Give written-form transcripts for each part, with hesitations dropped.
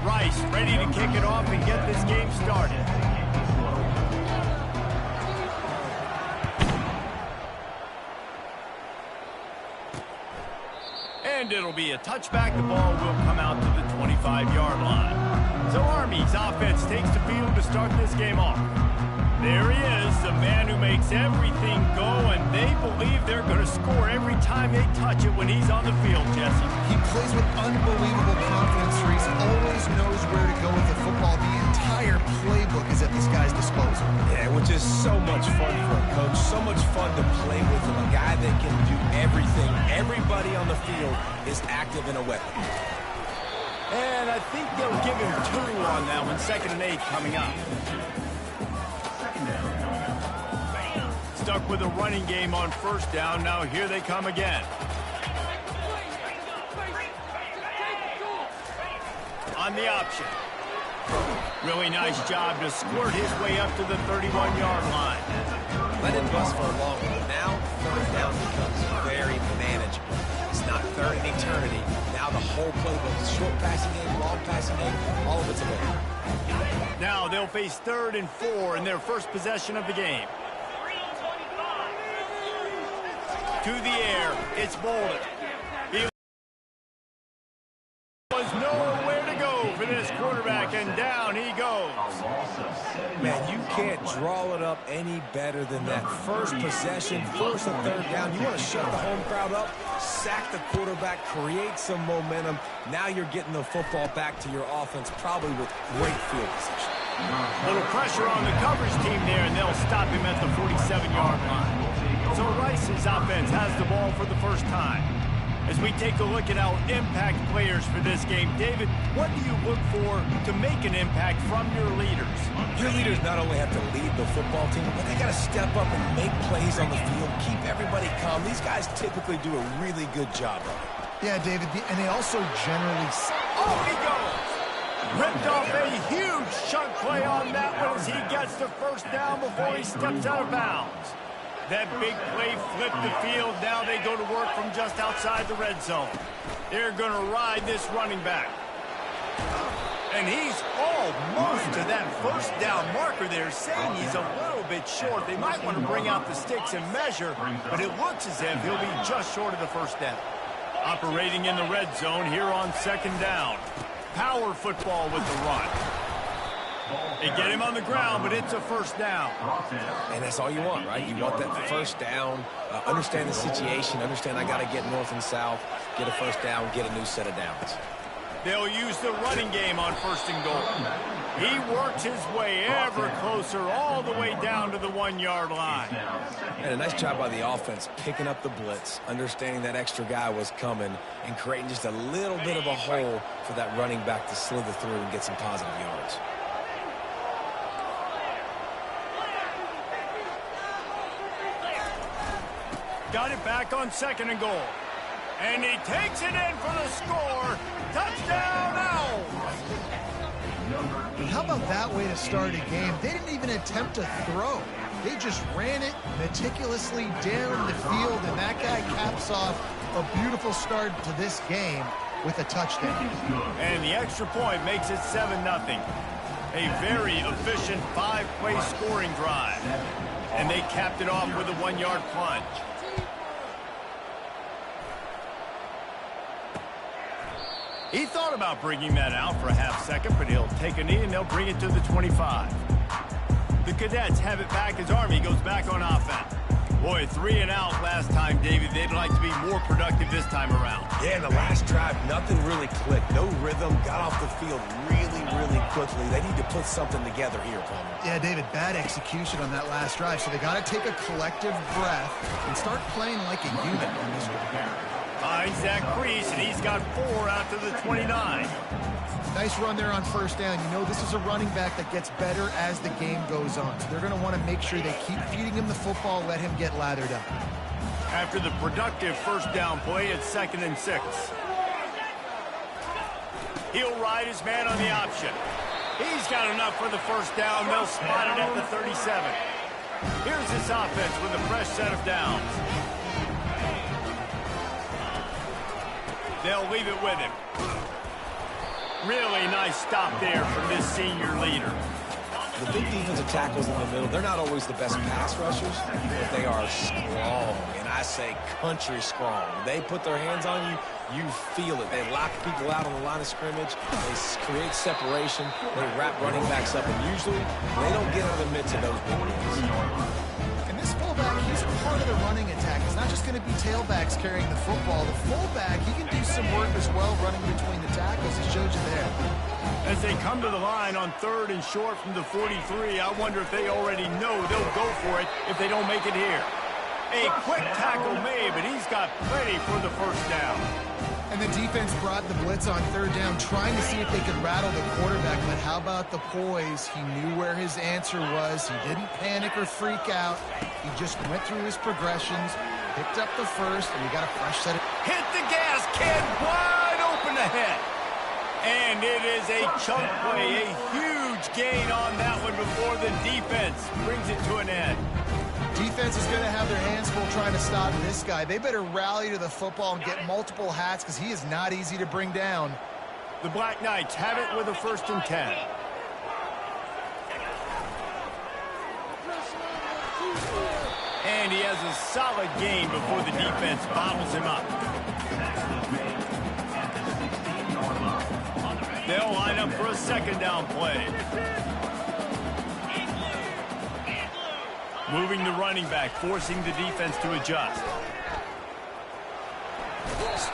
Rice ready to kick it off and get this game started. And it'll be a touchback. The ball will come out to the 25-yard line. So Army's offense takes the field to start this game off. There he is, the man who makes everything go, and they believe they're going to score every time they touch it when he's on the field, Jesse. He plays with unbelievable confidence. Reese always knows where to go with the football. The entire playbook is at this guy's disposal. Yeah, which is so much fun for a coach. So much fun to play with him. A guy that can do everything. Everybody on the field is active in a weapon. And I think they'll give him 2 on that one. 2nd and 8 coming up. Stuck with a running game on 1st down. Now here they come again. On the option. Really nice job to squirt his way up to the 31-yard line. Let it bust for a long one. Now, 3rd down becomes very manageable. It's not 3rd and eternity. Now the whole playbook, short passing game, long passing game, all of it's available. Now they'll face 3rd and 4 in their first possession of the game. To the air, it's Boulder. He was nowhere to go for this quarterback, and down he goes. Man, you can't draw it up any better than that. First possession, 1st and 3rd down. You want to shut the home crowd up, sack the quarterback, create some momentum. Now you're getting the football back to your offense, probably with great field position. Little pressure on the coverage team there, and they'll stop him at the 47-yard line. So Rice's offense has the ball for the first time. As we take a look at our impact players for this game, David, what do you look for to make an impact from your leaders? Your leaders not only have to lead the football team, but they got to step up and make plays on the field, keep everybody calm. These guys typically do a really good job of it. Yeah, David, and they also generally... Oh, he goes! Ripped off a huge chunk play on that one as he gets the 1st down before he steps out of bounds. That big play flipped the field. Now they go to work from just outside the red zone. They're going to ride this running back. And he's almost to that 1st down marker there, saying he's a little bit short. They might want to bring out the sticks and measure, but it looks as if he'll be just short of the 1st down. Operating in the red zone here on 2nd down. Power football with the run. They get him on the ground, but it's a 1st down. And that's all you want, right? You want that 1st down, understand the situation, understand I got to get north and south, get a 1st down, get a new set of downs. They'll use the running game on 1st and goal. He works his way ever closer all the way down to the 1-yard line. And a nice job by the offense picking up the blitz, understanding that extra guy was coming, and creating just a little bit of a hole for that running back to slither through and get some positive yards. Got it back on 2nd and goal. And he takes it in for the score. Touchdown, Owls! How about that way to start a game? They didn't even attempt to throw. They just ran it meticulously down the field, and that guy caps off a beautiful start to this game with a touchdown. And the extra point makes it 7-0. A very efficient 5-play scoring drive. And they capped it off with a 1-yard plunge. He thought about bringing that out for a half-second, but he'll take a knee and they'll bring it to the 25. The Cadets have it back as Army goes back on offense. Boy, 3 and out last time, David. They'd like to be more productive this time around. Yeah, in the last drive, nothing really clicked. No rhythm, got off the field really, really quickly. They need to put something together here, Palmer. Yeah, David, bad execution on that last drive, so they got to take a collective breath and start playing like a unit on this one. Finds that crease, and he's got 4 after the 29. Nice run there on first down. You know, this is a running back that gets better as the game goes on. So they're going to want to make sure they keep feeding him the football, let him get lathered up. After the productive first down play, it's 2nd and 6. He'll ride his man on the option. He's got enough for the first down. They'll spot it at the 37. Here's this offense with a fresh set of downs. They'll leave it with him. Really nice stop there from this senior leader. The big defensive tackles in the middle, they're not always the best pass rushers, but they are strong, and I say country strong. They put their hands on you, you feel it. They lock people out on the line of scrimmage. They create separation. They wrap running backs up, and usually they don't get out of the midst of those big ones. And this fullback, he's part of the running attack. It's not just going to be tailbacks carrying the football. The fullback, he can do some work as well running between the tackles. He showed you there. As they come to the line on 3rd and short from the 43, I wonder if they already know they'll go for it if they don't make it here. A quick tackle made, but he's got plenty for the first down. And the defense brought the blitz on 3rd down, trying to see if they could rattle the quarterback. But how about the poise? He knew where his answer was. He didn't panic or freak out. He just went through his progressions, picked up the first, and we got a fresh set of... Hit the gas, kid, wide open ahead. And it is a chunk play, a huge gain on that one before the defense brings it to an end. Defense is going to have their hands full trying to stop this guy. They better rally to the football and get multiple hats because he is not easy to bring down. The Black Knights have it with a 1st and 10. And he has a solid gain before the defense bottles him up. They'll line up for a 2nd down play. Moving the running back, forcing the defense to adjust.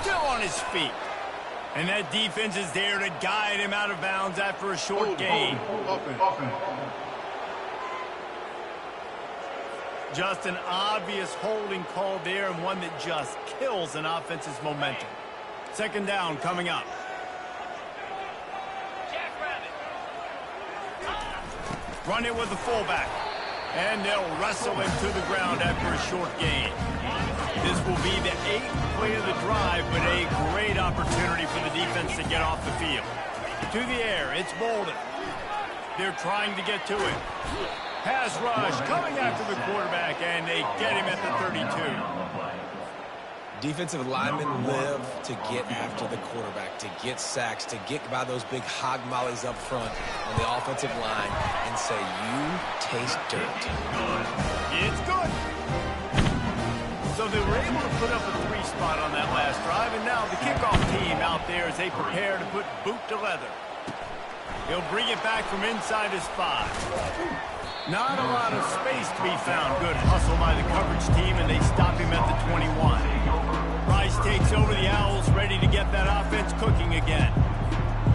Still on his feet. And that defense is there to guide him out of bounds after a short gain. Just an obvious holding call there, and one that just kills an offense's momentum. 2nd down coming up. Run it with the fullback. And they'll wrestle him to the ground after a short gain. This will be the 8th play of the drive, but a great opportunity for the defense to get off the field. To the air, it's Bolden. They're trying to get to it. Pass rush coming after the quarterback, and they get him at the 32. Defensive linemen live to get after the quarterback, to get sacks, to get by those big hog mollies up front on the offensive line and say, you taste dirt. It's good. So they were able to put up a 3 spot on that last drive, and now the kickoff team out there as they prepare to put boot to leather. He'll bring it back from inside his 5. Not a lot of space to be found. Good hustle by the coverage team, and they stop him at the 21. Rice takes over the Owls, ready to get that offense cooking again.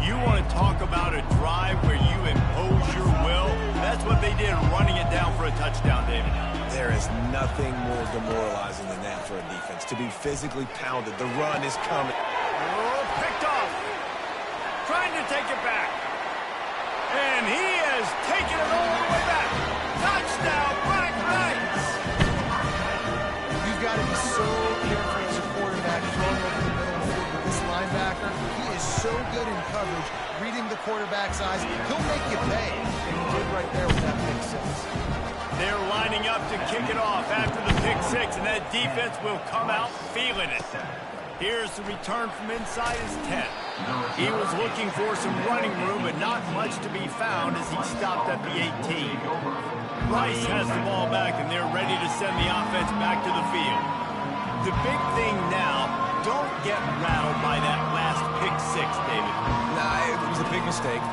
You want to talk about a drive where you impose your will? That's what they did, running it down for a touchdown, David. There is nothing more demoralizing than that for a defense, to be physically pounded. The run is coming. Oh, picked off. Trying to take it back. And he has taken it all the way back. Touchdown, Black Knights! You've got to be so careful as a quarterback throwing over the middle of the field with this linebacker. He is so good in coverage, reading the quarterback's eyes. He'll make you pay, and he did right there with that pick 6. They're lining up to kick it off after the pick 6, and that defense will come out feeling it. Here's the return from inside his 10. He was looking for some running room, but not much to be found as he stopped at the 18. Rice has the ball back, and they're ready to send the offense back to the field. The big thing now, don't get rattled by that last pick 6, David. Nah, it was a big mistake.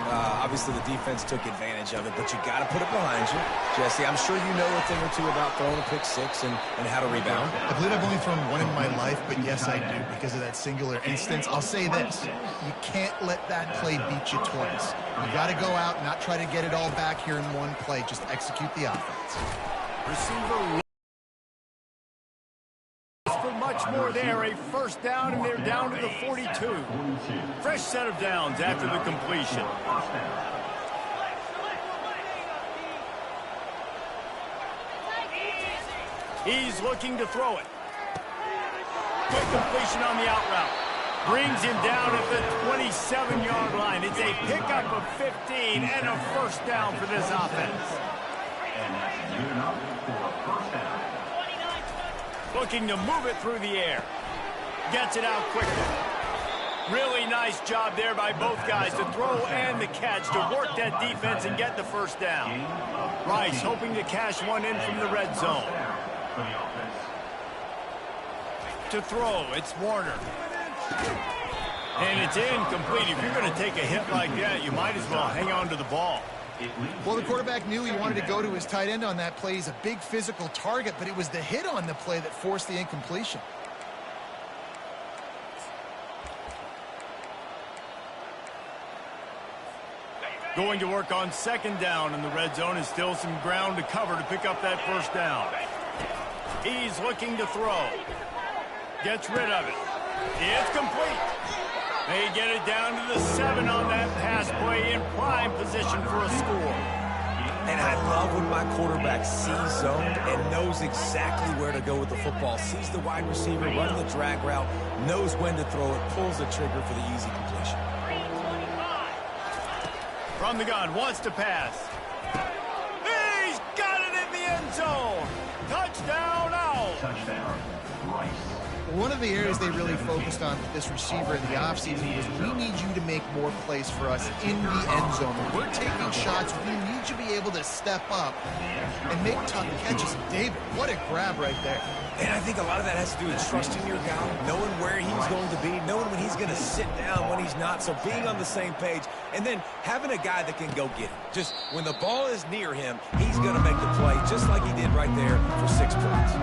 Obviously, the defense took advantage of it, but you got to put it behind you. Jesse, I'm sure you know a thing or two about throwing a pick 6 and how to rebound. I believe I've only thrown one in my life, but yes, I do, because of that singular instance. I'll say this. You can't let that play beat you twice. You got to go out and not try to get it all back here in one play. Just execute the offense. Receiver for much much more there. A first down, and they're down to the 42. Fresh set of downs after the completion. He's looking to throw it. Good completion on the out route. Brings him down at the 27-yard line. It's a pickup of 15 and a first down for this offense. Looking to move it through the air. Gets it out quickly. Really nice job there by both guys to throw and the catch to work that defense and get the first down. Rice hoping to cash one in from the red zone. To throw, it's Warner. And it's incomplete. If you're going to take a hit like that, you might as well hang on to the ball. Well, the quarterback knew he wanted to go to his tight end on that play. He's a big physical target, but it was the hit on the play that forced the incompletion. Going to work on second down in the red zone, and still some ground to cover to pick up that first down. He's looking to throw. Gets rid of it. It's complete. They get it down to the 7 on that pass play in prime position for a score. And I love when my quarterback sees zoned and knows exactly where to go with the football. Sees the wide receiver running the drag route, knows when to throw it, pulls the trigger for the easy completion. From the gun, wants to pass. He's got it in the end zone. Touchdown, Owl. Touchdown, Rice. One of the areas they really focused on with this receiver in the offseason was we need you to make more plays for us in the end zone. When we're taking shots, we need you to be able to step up and make tough catches. David, what a grab right there. And I think a lot of that has to do with trusting your guy, knowing where he's going to be, knowing when he's going to sit down, when he's not. So being on the same page, and then having a guy that can go get it. Just when the ball is near him, he's going to make the play, just like he did right there for 6 points.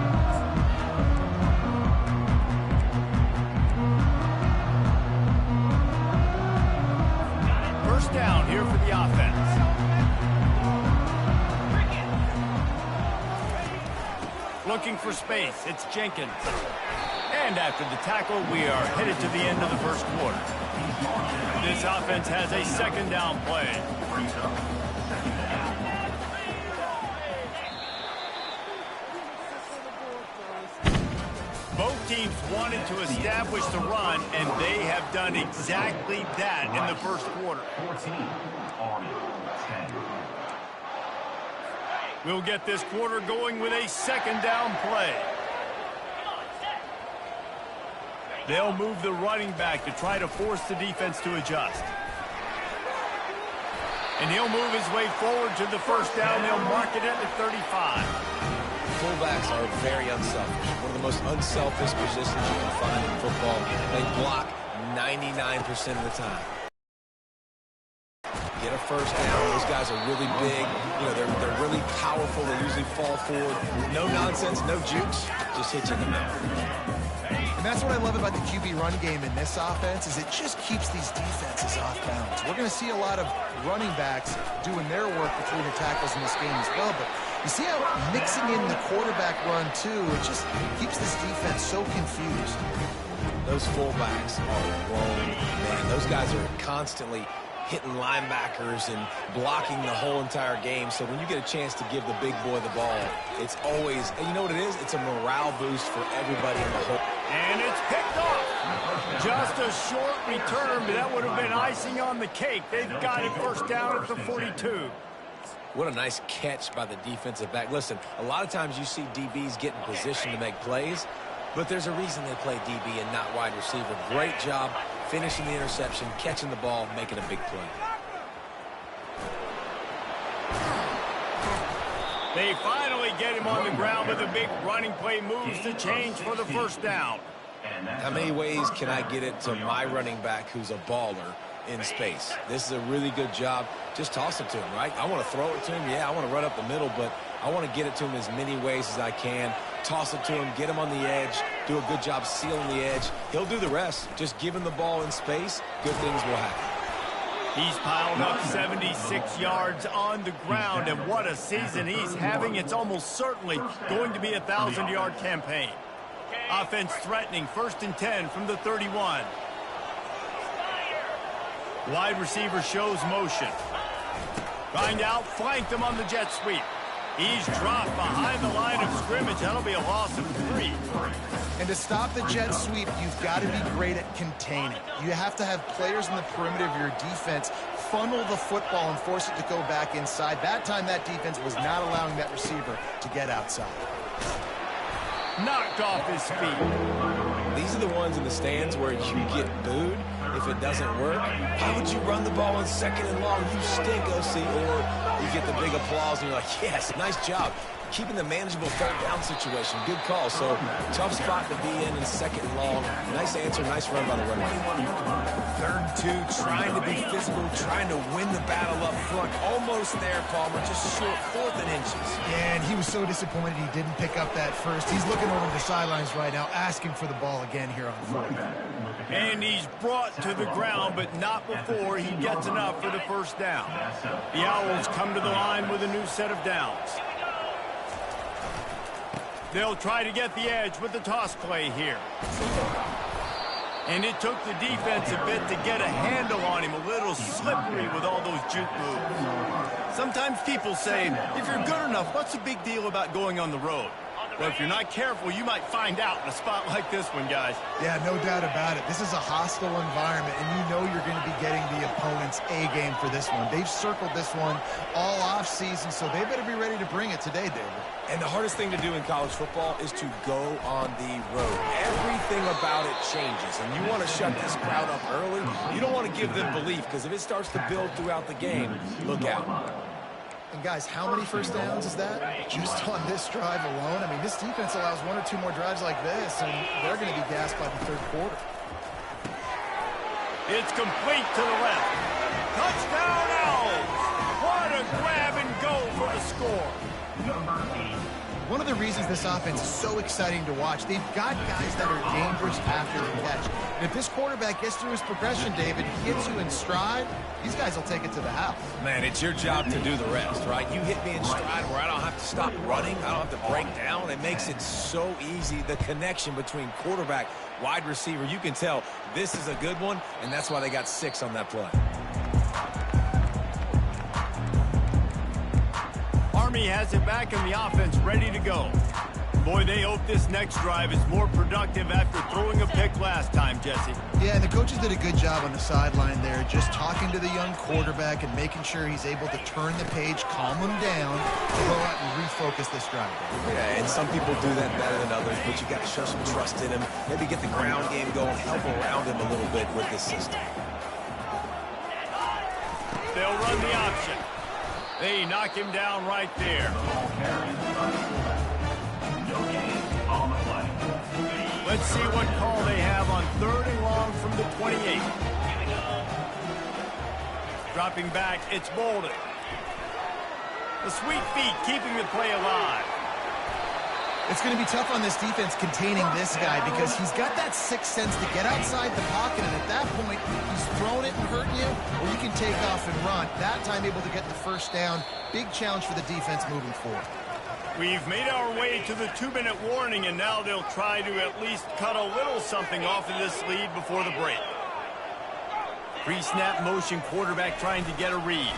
First down here for the offense. Looking for space, it's Jenkins. And after the tackle, we are headed to the end of the first quarter. This offense has a second down play. Both teams wanted to establish the run, and they have done exactly that in the first quarter. 14 on 10. We'll get this quarter going with a second down play. They'll move the running back to try to force the defense to adjust. And he'll move his way forward to the first down. They'll mark it at the 35. Fullbacks are very unselfish. One of the most unselfish positions you can find in football. They block 99% of the time. Get a first down. Those guys are really big. You know, they're really powerful. They usually fall forward. No nonsense, no jukes. Just hit you in the mouth. And that's what I love about the QB run game in this offense is it just keeps these defenses off balance. We're going to see a lot of running backs doing their work between the tackles in this game as well. But you see how mixing in the quarterback run, too, it just keeps this defense so confused. Those fullbacks are grown, man. Those guys are constantly hitting linebackers and blocking the whole entire game. So when you get a chance to give the big boy the ball, it's always, and you know what it is? It's a morale boost for everybody in the whole. And it's picked off. Just a short return, but that would have been icing on the cake. They've got it first down at the 42. What a nice catch by the defensive back. Listen, a lot of times you see DBs get in position to make plays, but there's a reason they play DB and not wide receiver. Great job finishing the interception, catching the ball, making a big play. They finally get him on the ground with a big running play, moves the change for the first down. How many ways can I get it to my running back who's a baller in space? This is a really good job. Just toss it to him, right? I want to throw it to him. Yeah, I want to run up the middle, but I want to get it to him as many ways as I can. Toss it to him, get him on the edge, do a good job sealing the edge. He'll do the rest. Just give him the ball in space, good things will happen. He's piled up 76 yards on the ground, and what a season he's having. It's almost certainly going to be a 1,000-yard campaign. Offense threatening, 1st and 10 from the 31. Wide receiver shows motion. Trying to outflank them on the jet sweep. He's dropped behind the line of scrimmage. That'll be a loss of 3. And to stop the jet sweep, you've got to be great at containing. You have to have players in the perimeter of your defense funnel the football and force it to go back inside. That time, that defense was not allowing that receiver to get outside. Knocked off his feet. These are the ones in the stands where you get booed if it doesn't work. Why would you run the ball on 2nd and long? You stink, OC. Or you get the big applause and you're like, yes, nice job. Keeping the manageable 3rd down situation. Good call. So tough spot to be in 2nd and long. Nice answer, nice run by the running back. 3rd and 2, trying to be physical, trying to win the battle up front. Almost there, Palmer, just short, 4th and inches. Yeah, and he was so disappointed he didn't pick up that first. He's looking over the sidelines right now, asking for the ball again here on 4th. And he's brought to the ground, but not before he gets enough for the 1st down. The Owls come to the line with a new set of downs. They'll try to get the edge with the toss play here. And it took the defense a bit to get a handle on him, a little slippery with all those juke moves. Sometimes people say, if you're good enough, what's the big deal about going on the road? Well, if you're not careful, you might find out in a spot like this one, guys. Yeah, no doubt about it. This is a hostile environment, and you know you're going to be getting the opponent's A-game for this one. They've circled this one all off-season, so they better be ready to bring it today, David. And the hardest thing to do in college football is to go on the road. Everything about it changes, and you want to shut this crowd up early. You don't want to give them belief, because if it starts to build throughout the game, look out. And guys, how many 1st downs is that? Just on this drive alone? I mean, this defense allows 1 or 2 more drives like this, and they're going to be gassed by the 3rd quarter. It's complete to the left. Touchdown, Owls! What a grab and go for the score. One of the reasons this offense is so exciting to watch, they've got guys that are dangerous after the catch. And if this quarterback gets through his progression, David, he gets you in stride, these guys will take it to the house. Man, it's your job to do the rest, right? You hit me in stride where I don't have to stop running. I don't have to break down. It makes it so easy, the connection between quarterback, wide receiver. You can tell this is a good one, and that's why they got 6 on that play. Army has it back and the offense ready to go. Boy, they hope this next drive is more productive after throwing a pick last time, Jesse. Yeah, and the coaches did a good job on the sideline there, just talking to the young quarterback and making sure he's able to turn the page, calm him down, go out and refocus this drive. Yeah, and some people do that better than others, but you got to show some trust in him. Maybe get the ground game going, help around him a little bit with this system. They'll run the option. They knock him down right there. Let's see what call they have on 3rd and long from the 28. Dropping back, it's Bolden. The sweet feet keeping the play alive. It's going to be tough on this defense containing this guy because he's got that sixth sense to get outside the pocket, and at that point, he's throwing it and hurting you, or you can take off and run. That time able to get the 1st down. Big challenge for the defense moving forward. We've made our way to the 2-minute warning, and now they'll try to at least cut a little something off of this lead before the break. Pre-snap motion, quarterback trying to get a read.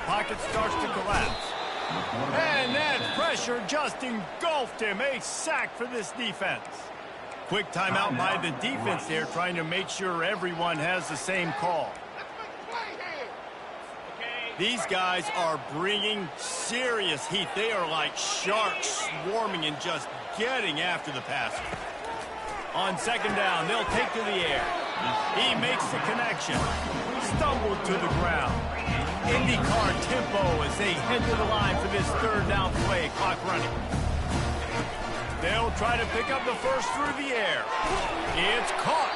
Pocket starts to collapse. And that pressure just engulfed him. A sack for this defense. Quick timeout by the defense there, trying to make sure everyone has the same call. These guys are bringing serious heat. They are like sharks swarming and just getting after the passer. On 2nd down, they'll take to the air. He makes the connection. Stumbled to the ground. IndyCar tempo as they head to the line for this 3rd down play. Clock running. They'll try to pick up the first through the air. It's caught.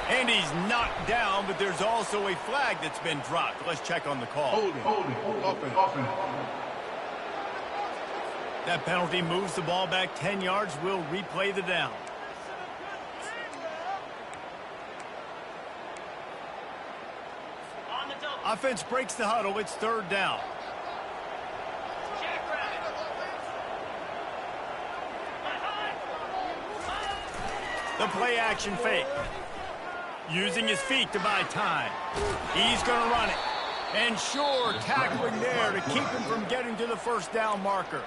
And he's knocked down, but there's also a flag that's been dropped. Let's check on the call. Holding. Offense. That penalty moves the ball back 10 yards. We'll replay the down. Offense breaks the huddle. It's 3rd down. The play action fake. Using his feet to buy time. He's going to run it. And sure, tackling there to keep him from getting to the first down marker.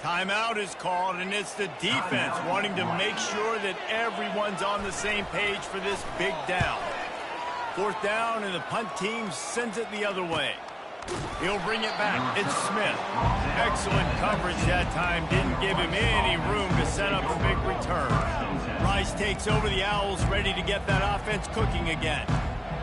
Timeout is called, and it's the defense wanting to make sure that everyone's on the same page for this big down. Fourth down, and the punt team sends it the other way. He'll bring it back. It's Smith. Excellent coverage that time. Didn't give him any room to set up a big return. Rice takes over the Owls, ready to get that offense cooking again.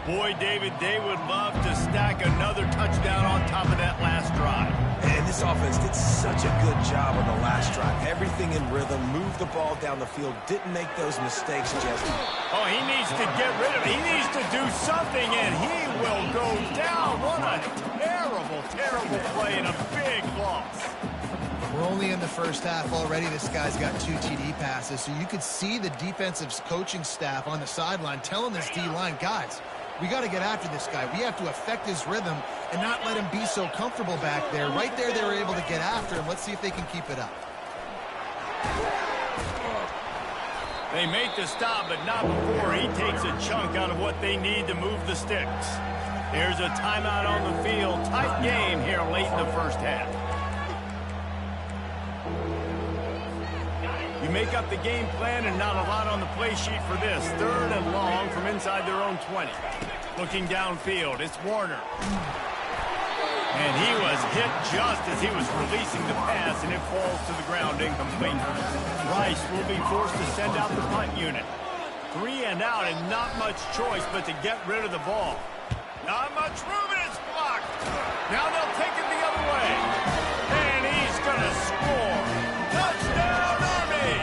Boy, David, they would love to stack another touchdown on top of that last drive. And this offense did such a good job on the last drive. Everything in rhythm, moved the ball down the field, didn't make those mistakes, Jesse. Oh, he needs to get rid of it. He needs to do something, and he will go down. What a terrible, terrible play and a big loss. We're only in the first half already. This guy's got 2 TD passes, so you could see the defensive coaching staff on the sideline telling this D-line, guys, we got to get after this guy. We have to affect his rhythm and not let him be so comfortable back there. Right there, they were able to get after him. Let's see if they can keep it up. They make the stop, but not before he takes a chunk out of what they need to move the sticks. Here's a timeout on the field. Tight game here late in the first half. You make up the game plan and not a lot on the play sheet for this. Third and long from inside their own 20. Looking downfield, it's Warner. And he was hit just as he was releasing the pass, and it falls to the ground incomplete. Rice will be forced to send out the punt unit. 3 and out, and not much choice but to get rid of the ball. Not much room, and it's blocked. Now they'll take it the other way. And he's going to score. Touchdown, Army!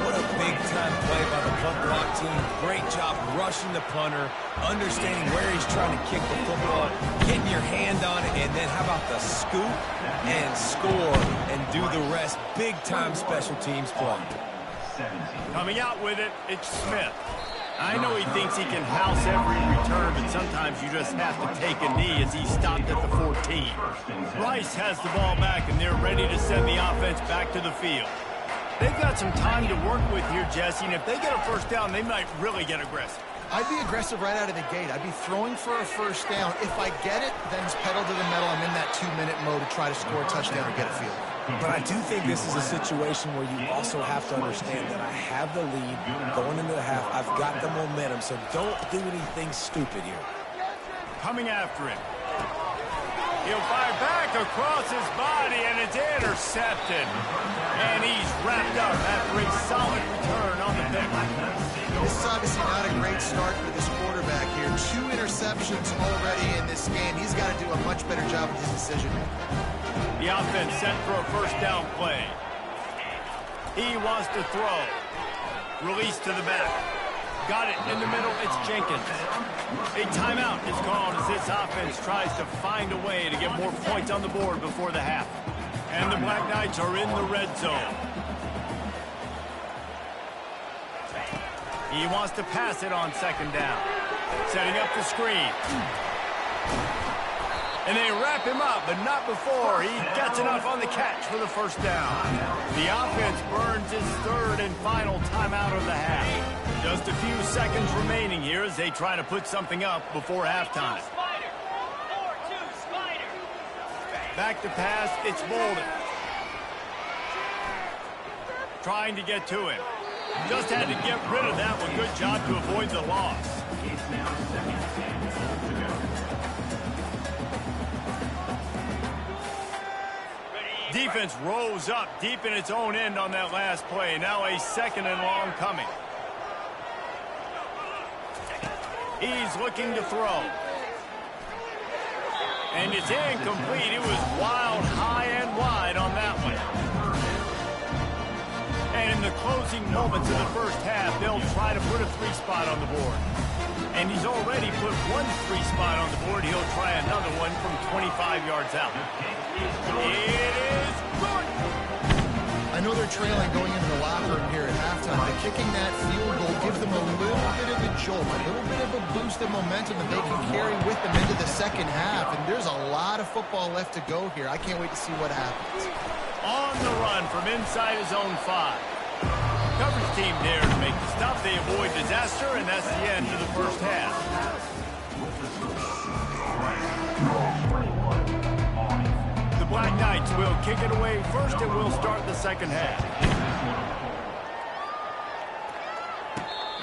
What a big-time play by the punt block team. Great job rushing the punter, understanding where he's trying to kick the football, getting your hand on it, and then how about the scoop and score and do the rest. Big-time special teams play. Coming out with it, it's Smith. I know he thinks he can house every return, but sometimes you just have to take a knee as he stopped at the 14. Rice has the ball back, and they're ready to send the offense back to the field. They've got some time to work with here, Jesse, and if they get a first down, they might really get aggressive. I'd be aggressive right out of the gate. I'd be throwing for a first down. If I get it, then it's pedal to the metal. I'm in that 2-minute mode to try to score a touchdown or get a field. But I do think this is a situation where you also have to understand that I have the lead going into the half. I've got the momentum, so don't do anything stupid here. Coming after him. He'll fire back across his body, and it's intercepted. And he's wrapped up after a solid return on the pick. This is obviously not a great start for this quarterback here. 2 interceptions already in this game. He's got to do a much better job with his decision. The offense set for a first down play. He wants to throw. Release to the back. Got it in the middle. It's Jenkins. A timeout is called as this offense tries to find a way to get more points on the board before the half. And the Black Knights are in the red zone. He wants to pass it on second down. Setting up the screen. And they wrap him up, but not before he gets enough on the catch for the first down. The offense burns his third and final timeout of the half. Just a few seconds remaining here as they try to put something up before halftime. Back to pass, it's Bolden. Trying to get to him. Just had to get rid of that one. Good job to avoid the loss. Defense rose up deep in its own end on that last play. Now a second and long coming. He's looking to throw. And it's incomplete. It was wild, high and wide on that one. And in the closing moments of the first half, they'll try to put a 3-spot on the board. And he's already put one 3-spot on the board. He'll try another one from 25 yards out. It is good. I know they're trailing going into the locker room here at halftime, but kicking that field goal gives them a little bit of a jolt, a little bit of a boost of momentum that they can carry with them into the second half. And there's a lot of football left to go here. I can't wait to see what happens. On the run from inside his own 5. Coverage team there to make the stop. They avoid disaster, and that's the end of the first half. The Black Knights will kick it away first, and we'll start the second half.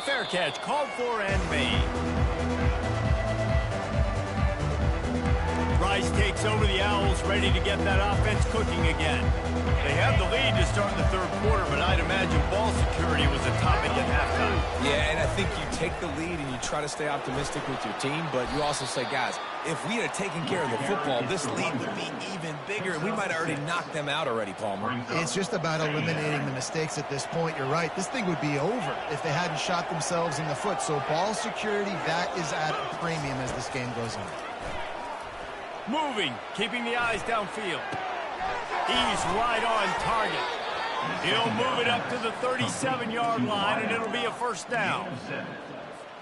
Fair catch called for and made. Rice takes over the Owls, ready to get that offense cooking again. They have the lead to start the third quarter, but I'd imagine ball security was a topic at halftime. Yeah, and I think you take the lead and you try to stay optimistic with your team, but you also say, guys, if we had taken care of the football, this lead would be even bigger, and we might have already knocked them out already, Palmer. It's just about eliminating the mistakes at this point. You're right. This thing would be over if they hadn't shot themselves in the foot. So ball security, that is at a premium as this game goes on. Moving, keeping the eyes downfield. He's right on target. He'll move it up to the 37-yard line, and it'll be a first down.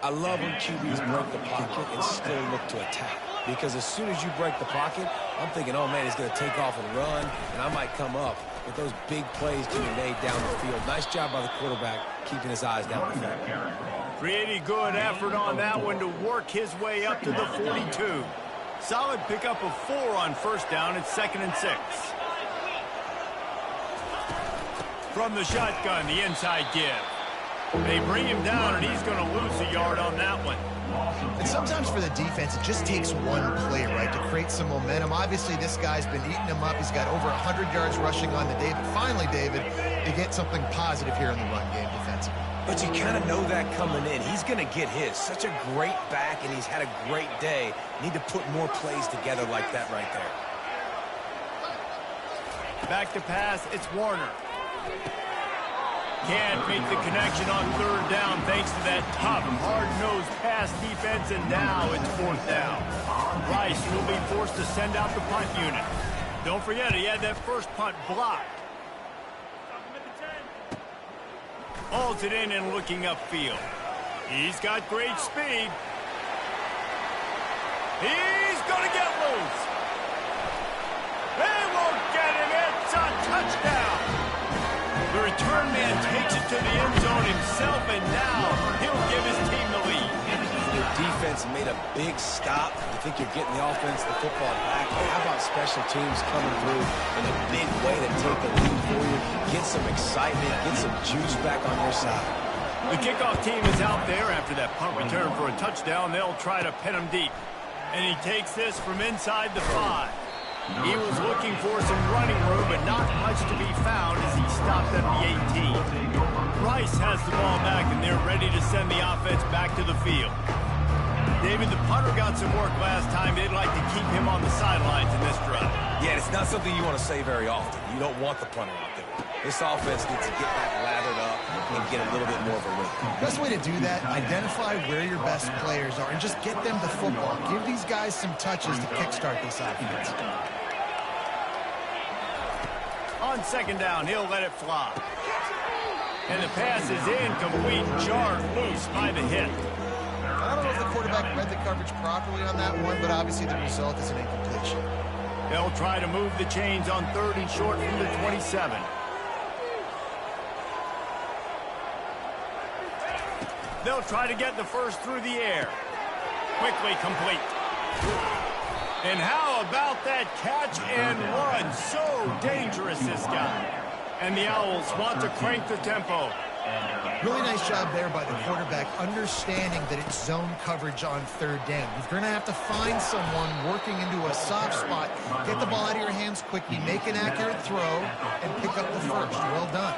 I love when QBs break the pocket and still look to attack. Because as soon as you break the pocket, I'm thinking, oh, man, he's going to take off and run, and I might come up. But those big plays can be made down the field. Nice job by the quarterback keeping his eyes down the field. Pretty good effort on that one to work his way up to the 42. Solid pickup of 4 on first down. It's 2nd and 6. From the shotgun, the inside give. They bring him down, and he's going to lose a yard on that one. And sometimes for the defense, it just takes one play, right, to create some momentum. Obviously, this guy's been eating them up. He's got over 100 yards rushing on the day. But finally, David, they get something positive here in the run game defensively. But you kind of know that coming in. He's going to get his. Such a great back, and he's had a great day. Need to put more plays together like that right there. Back to pass, it's Warner. Can't make the connection on third down thanks to that tough, hard-nosed pass defense, and now it's 4th down. Rice will be forced to send out the punt unit. Don't forget, he had that first punt blocked. Holds it in and looking upfield. He's got great speed. He's going to get loose. They won't get him. It's a touchdown. The return man takes it to the end zone himself, and now he'll give his team the lead. The defense made a big stop. You think you're getting the offense, the football back. How about special teams coming through in a big way to take the lead for you? Get some excitement, get some juice back on your side. The kickoff team is out there after that punt return for a touchdown. They'll try to pin him deep. And he takes this from inside the 5. He was looking for some running room, but not much to be found as he stopped at the 18. Rice has the ball back, and they're ready to send the offense back to the field. David, the punter got some work last time. They'd like to keep him on the sidelines in this drive. Yeah, it's not something you want to say very often. You don't want the punter out there. This offense needs to get back lathered up and get a little bit more of a rhythm. Best way to do that, identify where your best players are and just get them the football. Give these guys some touches to kickstart this offense. On 2nd down, he'll let it fly. And the pass is incomplete, jarred loose by the hit. I don't know if the quarterback read the coverage properly on that one, but obviously the result is an incompletion. They'll try to move the chains on 3rd and short from the 27. They'll try to get the first through the air. Quickly complete. And how about that catch and run? So dangerous, this guy. And the Owls want to crank the tempo. Really nice job there by the quarterback, understanding that it's zone coverage on 3rd down. You're going to have to find someone working into a soft spot, get the ball out of your hands quickly, make an accurate throw, and pick up the first. Well done.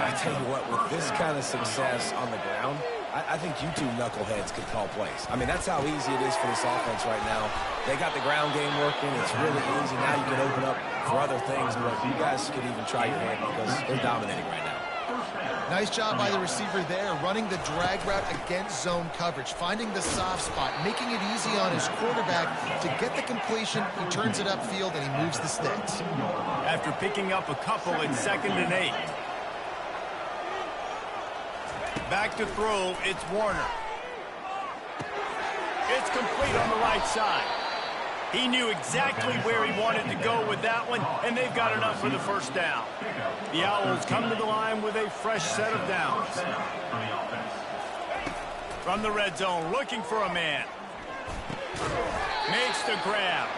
I tell you what, with this kind of success on the ground, I think you two knuckleheads could call plays. I mean, that's how easy it is for this offense right now. They got the ground game working. It's really easy. Now you can open up for other things, but you guys could even try your hand because they're dominating right now. Nice job by the receiver there, running the drag route against zone coverage, finding the soft spot, making it easy on his quarterback to get the completion. He turns it upfield, and he moves the sticks. After picking up a couple, it's 2nd and 8. Back to throw, it's Warner. It's complete on the right side. He knew exactly where he wanted to go with that one, and they've got enough for the first down. The Owls come to the line with a fresh set of downs. From the red zone, looking for a man. Makes the grab.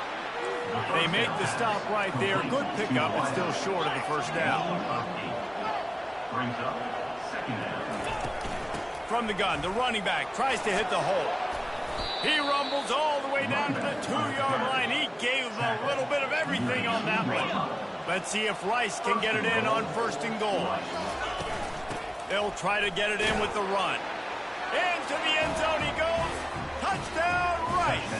They make the stop right there. Good pickup, but still short of the first down. From the gun, the running back tries to hit the hole. He rumbles all the way down to the 2-yard line. He gave a little bit of everything on that one. Let's see if Rice can get it in on 1st and goal. They'll try to get it in with the run. Into the end zone he goes. Touchdown, Rice.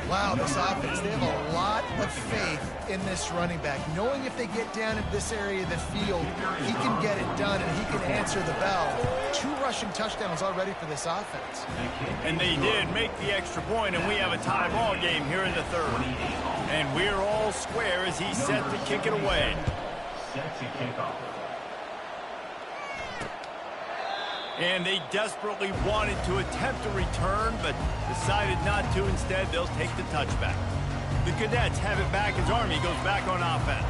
Wow, this offense, they have a lot of faith in this running back, knowing if they get down in this area of the field, he can get it done and he can answer the bell. 2 rushing touchdowns already for this offense. And they did make the extra point, and we have a tie ball game here in the 3rd. And we're all square as he's set to kick it away. And they desperately wanted to attempt a return, but decided not to. Instead, they'll take the touchback. The Cadets have it back as Army goes back on offense.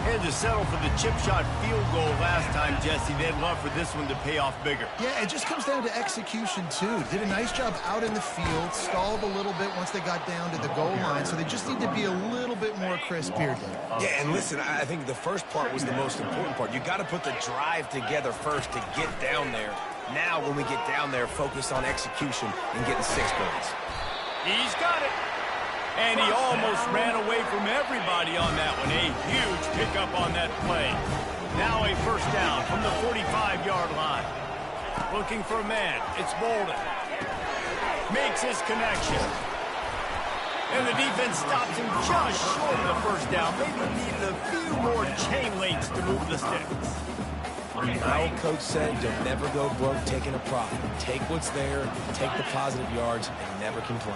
Had to settle for the chip shot field goal last time, Jesse. They'd love for this one to pay off bigger. Yeah, it just comes down to execution, too. Did a nice job out in the field, stalled a little bit once they got down to the goal line, so they just need to be a little bit more crisp here, Dave. Yeah, and listen, I think the first part was the most important part. You got to put the drive together first to get down there. Now, when we get down there, focus on execution and getting 6 points. He's got it. And he almost ran away from everybody on that one. A huge pickup on that play. Now a first down from the 45-yard line. Looking for a man. It's Bolden. Makes his connection. And the defense stops him just short of the first down. Maybe needed a few more chain links to move the sticks. My old coach said, you'll never go broke taking a profit. Take what's there, take the positive yards, and never complain.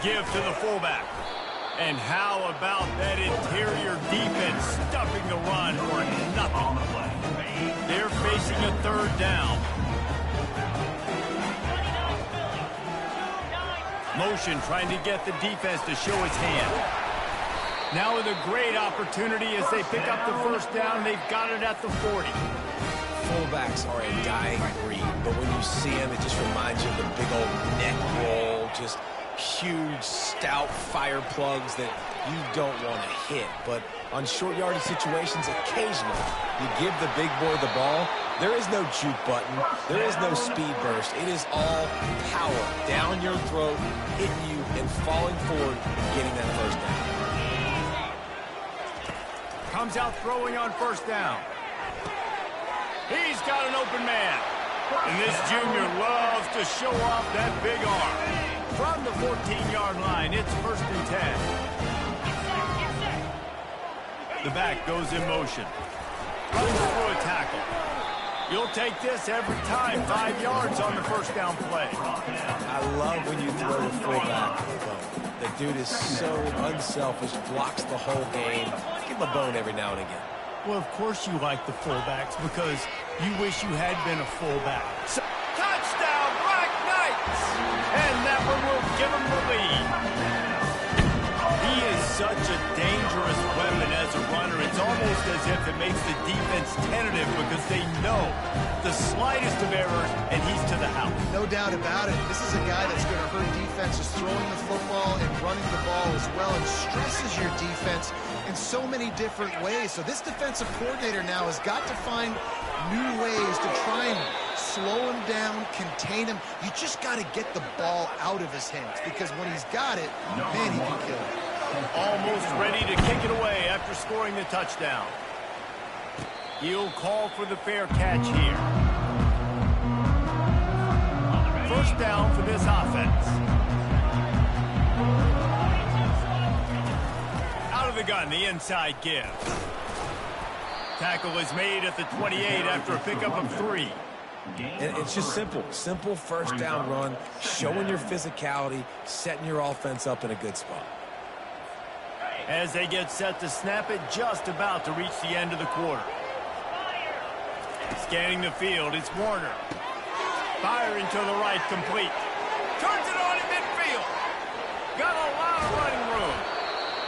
Give to the fullback. And how about that interior defense stuffing the run for nothing? They're facing a 3rd down. Motion trying to get the defense to show its hand. Now with a great opportunity as they pick up the first down. They've got it at the 40. Fullbacks are a dying breed, but when you see them, it just reminds you of the big old neck roll, just huge, stout fire plugs that you don't want to hit. But on short yardage situations, occasionally, you give the big boy the ball. There is no juke button. There is no speed burst. It is all power down your throat, hitting you and falling forward, getting that first down. Comes out throwing on first down. He's got an open man. And this junior loves to show off that big arm. From the 14-yard line, it's 1st and 10. The back goes in motion. Runs through a tackle. You'll take this every time. 5 yards on the first down play. I love when you throw the fullback to the bone. The dude is so unselfish, blocks the whole game. Give him a bone every now and again. Well, of course you like the fullbacks because you wish you had been a fullback. So, touchdown, Black Knights! And that one will give them the lead. He is such a dangerous weapon as a runner. It's almost as if it makes the defense tentative because they know the slightest of errors, and he's to the house. No doubt about it. This is a guy that's going to hurt defenses throwing the football and running the ball as well, and stresses your defense in so many different ways. So this defensive coordinator now has got to find new ways to try and slow him down, contain him. You just got to get the ball out of his hands because when he's got it, man, he can kill it. Almost ready to kick it away after scoring the touchdown. He'll call for the fair catch here. First down for this offense. Out of the gun, the inside give. Tackle is made at the 28 after a pickup of 3. And it's just simple. Simple first down run, showing your physicality, setting your offense up in a good spot. As they get set to snap it, just about to reach the end of the quarter. Scanning the field, it's Warner. Firing to the right, complete. Turns it on in midfield. Got a lot of running room.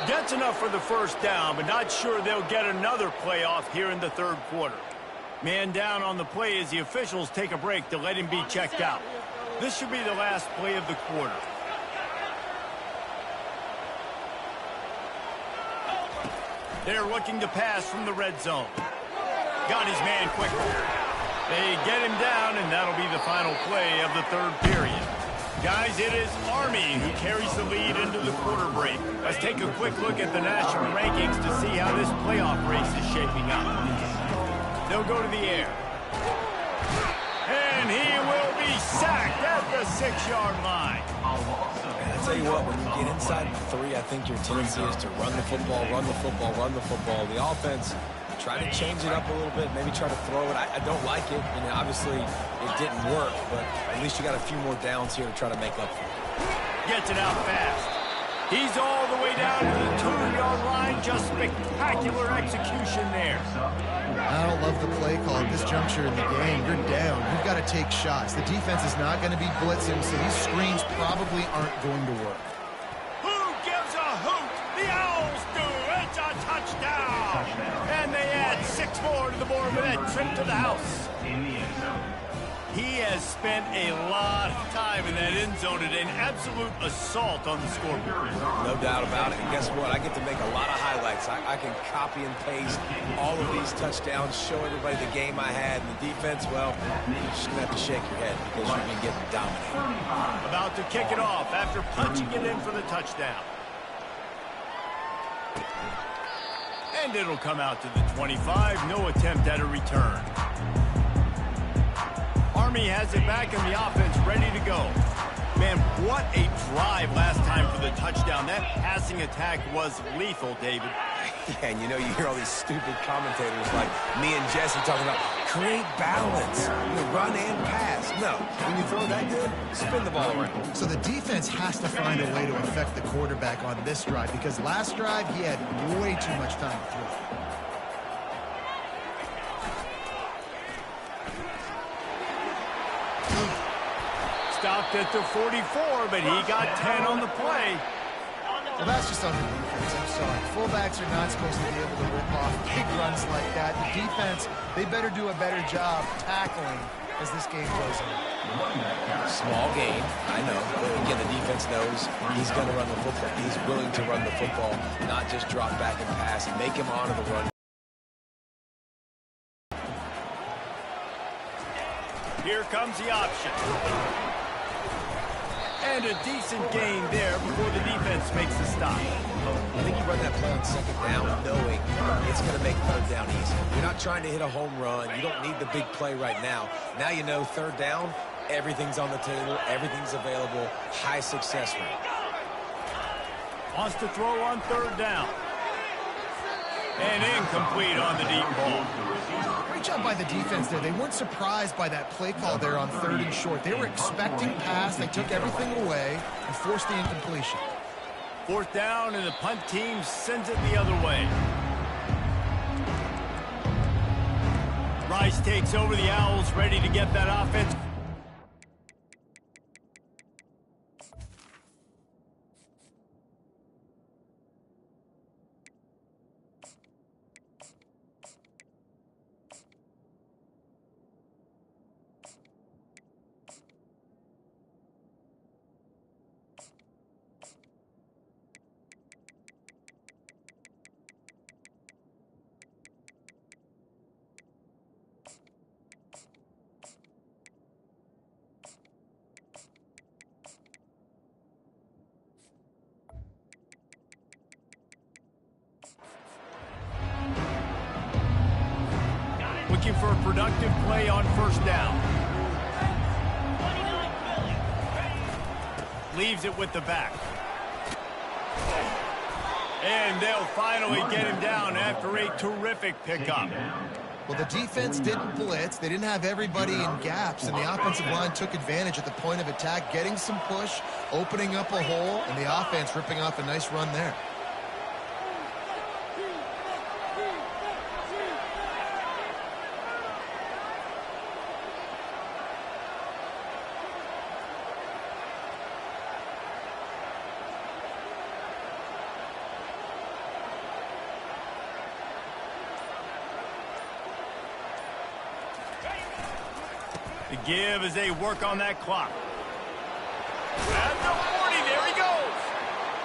Gets enough for the first down, but not sure they'll get another play off here in the third quarter. Man down on the play as the officials take a break to let him be checked out. This should be the last play of the quarter. They're looking to pass from the red zone. Got his man quickly. They get him down, and that'll be the final play of the third period. Guys, it is Army who carries the lead into the quarter break. Let's take a quick look at the national rankings to see how this playoff race is shaping up. They'll go to the air. And he will be sacked at the 6-yard line. I tell you what, when you get inside the 3, I think your tendency is to run the football, run the football, run the football. The offense, try to change it up a little bit, maybe try to throw it. I don't like it, and obviously it didn't work, but at least you got a few more downs here to try to make up for it. Gets it out fast. He's all the way down to the 2-yard line. Just spectacular execution there. I don't love the play call at this juncture in the game. You're down. You've got to take shots. The defense is not going to be blitzing, so these screens probably aren't going to work. Who gives a hoot? The Owls do. It's a touchdown. And they add 6 more to the board with that trip to the house. He has spent a lot of time in that end zone today, an absolute assault on the scoreboard. No doubt about it. And guess what? I get to make a lot of highlights. I can copy and paste all of these touchdowns, show everybody the game I had. And the defense, well, you're just going to have to shake your head because you've been getting dominated. About to kick it off after punching it in for the touchdown. And it'll come out to the 25. No attempt at a return. Army has it back and the offense ready to go. Man, what a drive last time for the touchdown. That passing attack was lethal, David. Yeah, and you know, you hear all these stupid commentators like me and Jesse talking about create balance, run and pass. No, when you throw that good, spin the ball around. So the defense has to find a way to affect the quarterback on this drive because last drive he had way too much time to throw. Stopped at the 44, but he got 10 on the play. Well, that's just on the defense. I'm sorry. Fullbacks are not supposed to be able to rip off big runs like that. The defense, they better do a better job tackling as this game goes on. Small game, I know. But again, the defense knows he's going to run the football. He's willing to run the football, not just drop back and pass and make him honor the run. Here comes the option. And a decent gain there before the defense makes the stop. I think you run that play on second down knowing it's going to make third down easy. You're not trying to hit a home run. You don't need the big play right now. Now you know third down, everything's on the table, everything's available, high success rate. Wants to throw on third down. And incomplete on the deep ball. Great job by the defense there. They weren't surprised by that play call there on 3rd and short. They were expecting pass. They took everything away and forced the incompletion. 4th down, and the punt team sends it the other way. Rice takes over. The Owls ready to get that offense. Looking for a productive play on 1st down. Leaves it with the back. And they'll finally get him down after a terrific pickup. Well, the defense didn't blitz. They didn't have everybody in gaps, and the offensive line took advantage at the point of attack, getting some push, opening up a hole, and the offense ripping off a nice run there. give as they work on that clock. At the 40, there he goes.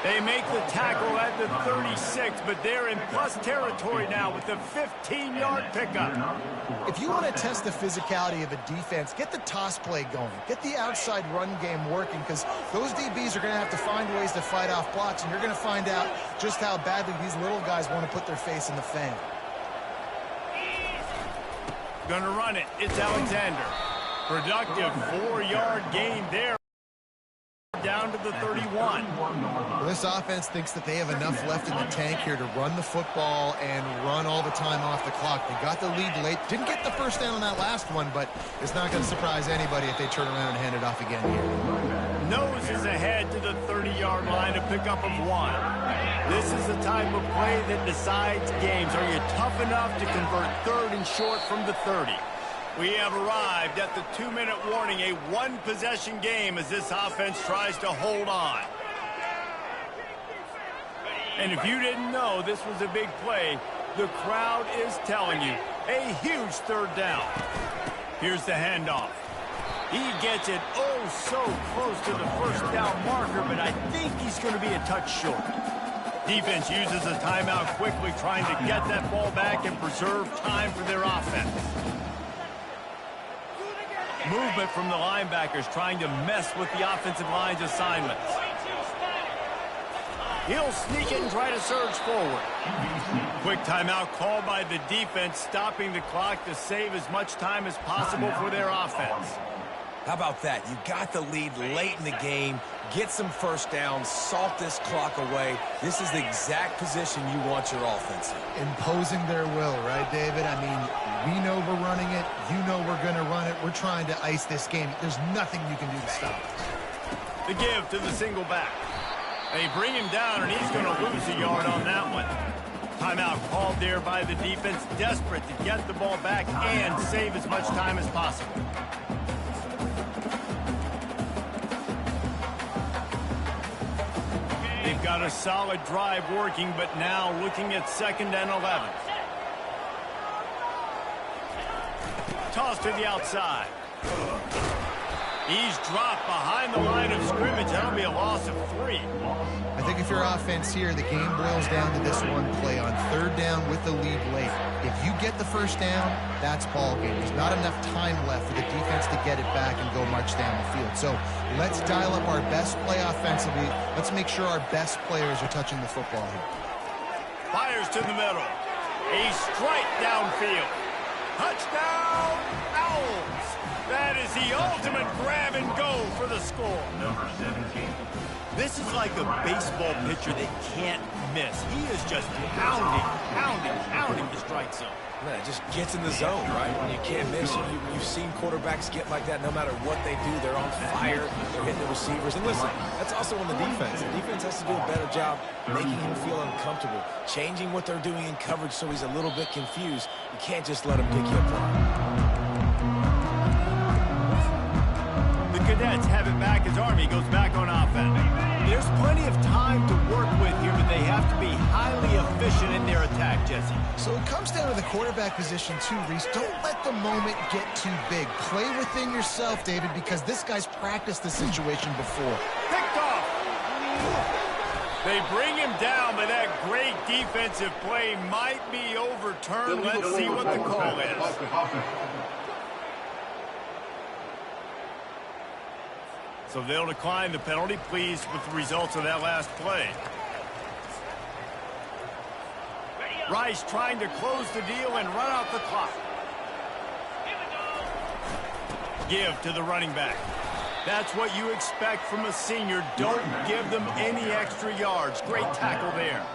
They make the tackle at the 36, but they're in plus territory now with the 15-yard pickup. If you want to test the physicality of a defense, get the toss play going. Get the outside run game working, because those DBs are going to have to find ways to fight off blocks, and you're going to find out just how badly these little guys want to put their face in the fan. Going to run it. It's Alexander. Productive 4-yard gain there. Down to the 31. Well, this offense thinks that they have enough left in the tank here to run the football and run all the time off the clock. They got the lead late. Didn't get the first down on that last one, but it's not going to surprise anybody if they turn around and hand it off again here. Noses ahead to the 30-yard line, a pickup of 1. This is the type of play that decides games. Are you tough enough to convert 3rd and short from the 30? We have arrived at the 2-minute warning, a one-possession game as this offense tries to hold on. And if you didn't know this was a big play, the crowd is telling you, a huge 3rd down. Here's the handoff. He gets it oh so close to the first down marker, but I think he's going to be a touch short. Defense uses a timeout quickly, trying to get that ball back and preserve time for their offense. Movement from the linebackers trying to mess with the offensive line's assignments. He'll sneak it and try to surge forward. Quick timeout called by the defense, stopping the clock to save as much time as possible for their offense. How about that? You got the lead late in the game. Get some first downs. Salt this clock away. This is the exact position you want your offense in. Imposing their will, right, David? I mean, we know we're running it. You know we're going to run it. We're trying to ice this game. There's nothing you can do to stop us. The give to the single back. They bring him down, and he's going to lose a yard on that one. Timeout called there by the defense, desperate to get the ball back and save as much time as possible. They've got a solid drive working, but now looking at 2nd and 11. Toss to the outside. He's dropped behind the line of scrimmage. That'll be a loss of 3. I think if you're offense here, the game boils down to this one play on 3rd down with the lead late. If you get the first down, that's ball game. There's not enough time left for the defense to get it back and go march down the field. So let's dial up our best play offensively. Let's make sure our best players are touching the football here. Fires to the middle. A strike downfield. Touchdown, Owls. That is the ultimate grab and go for the score. Number 17. This is like a baseball pitcher that can't miss. He is just pounding the strike zone. Man, it just gets in the zone, right? When you can't miss, you've seen quarterbacks get like that no matter what they do. They're on fire. They're hitting the receivers. And listen, that's also on the defense. The defense has to do a better job making him feel uncomfortable, changing what they're doing in coverage so he's a little bit confused. You can't just let him pick you apart. The Cadets have it back as Army goes back on offense. There's plenty of time to work with here, but they have to be highly efficient in their attack, Jesse. So it comes down to the quarterback position too, Reese. Don't let the moment get too big. Play within yourself, David, because this guy's practiced the situation before. Picked off. They bring him down, but that great defensive play might be overturned. Let's see what the call is. So they'll decline the penalty, pleased with the results of that last play. Rice trying to close the deal and run out the clock. Give to the running back. That's what you expect from a senior. Don't give them any extra yards. Great tackle there.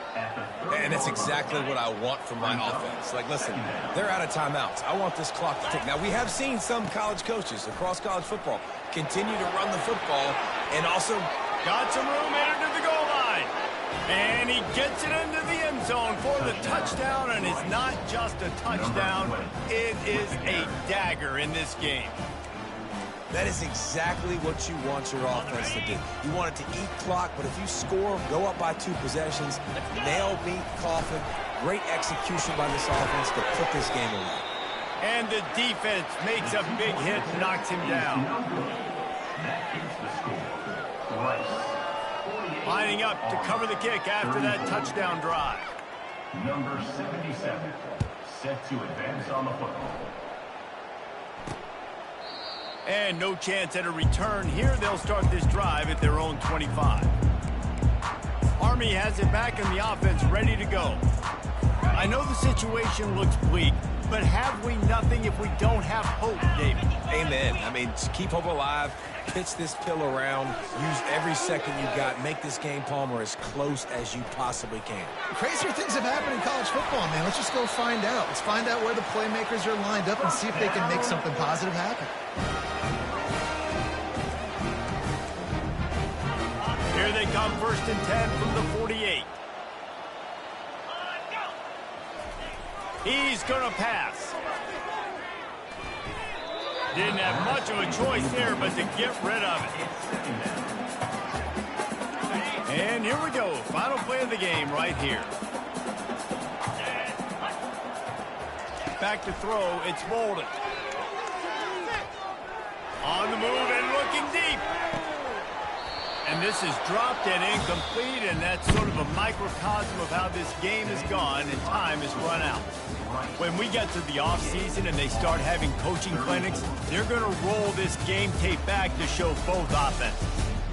And that's exactly what I want from my offense. Like, listen, they're out of timeouts. I want this clock to tick. Now, we have seen some college coaches across college football continue to run the football and also got some room into the goal line. And he gets it into the end zone for the touchdown, and it's not just a touchdown. It is a dagger in this game. That is exactly what you want your offense to do. You want it to eat clock, but if you score, go up by 2 possessions, nail beat Coffin. Great execution by this offense to put this game away. And the defense makes a big hit and knocks him down. That is the score. Rice. Lining up to cover the kick after that touchdown drive. Number 77. Set to advance on the football. And no chance at a return here. They'll start this drive at their own 25. Army has it back in the offense, ready to go. I know the situation looks bleak, but have we nothing if we don't have hope, David? Amen. I mean, keep hope alive, pitch this pill around, use every second you got, make this game, Palmer, as close as you possibly can. Crazier things have happened in college football, man. Let's just go find out. Let's find out where the playmakers are lined up and see if they can make something positive happen. Here they come, 1st and 10 from the 48. He's going to pass. Didn't have much of a choice there, but to get rid of it. And here we go. Final play of the game right here. Back to throw. It's Bolden. On the move and looking deep. And this is dropped and incomplete, and that's sort of a microcosm of how this game has gone and time has run out. When we get to the offseason and they start having coaching clinics, they're going to roll this game tape back to show both offenses.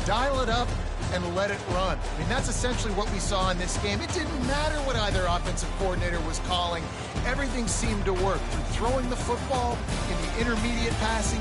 Dial it up and let it run. I mean, that's essentially what we saw in this game. It didn't matter what either offensive coordinator was calling. Everything seemed to work. Throwing the football in the intermediate passing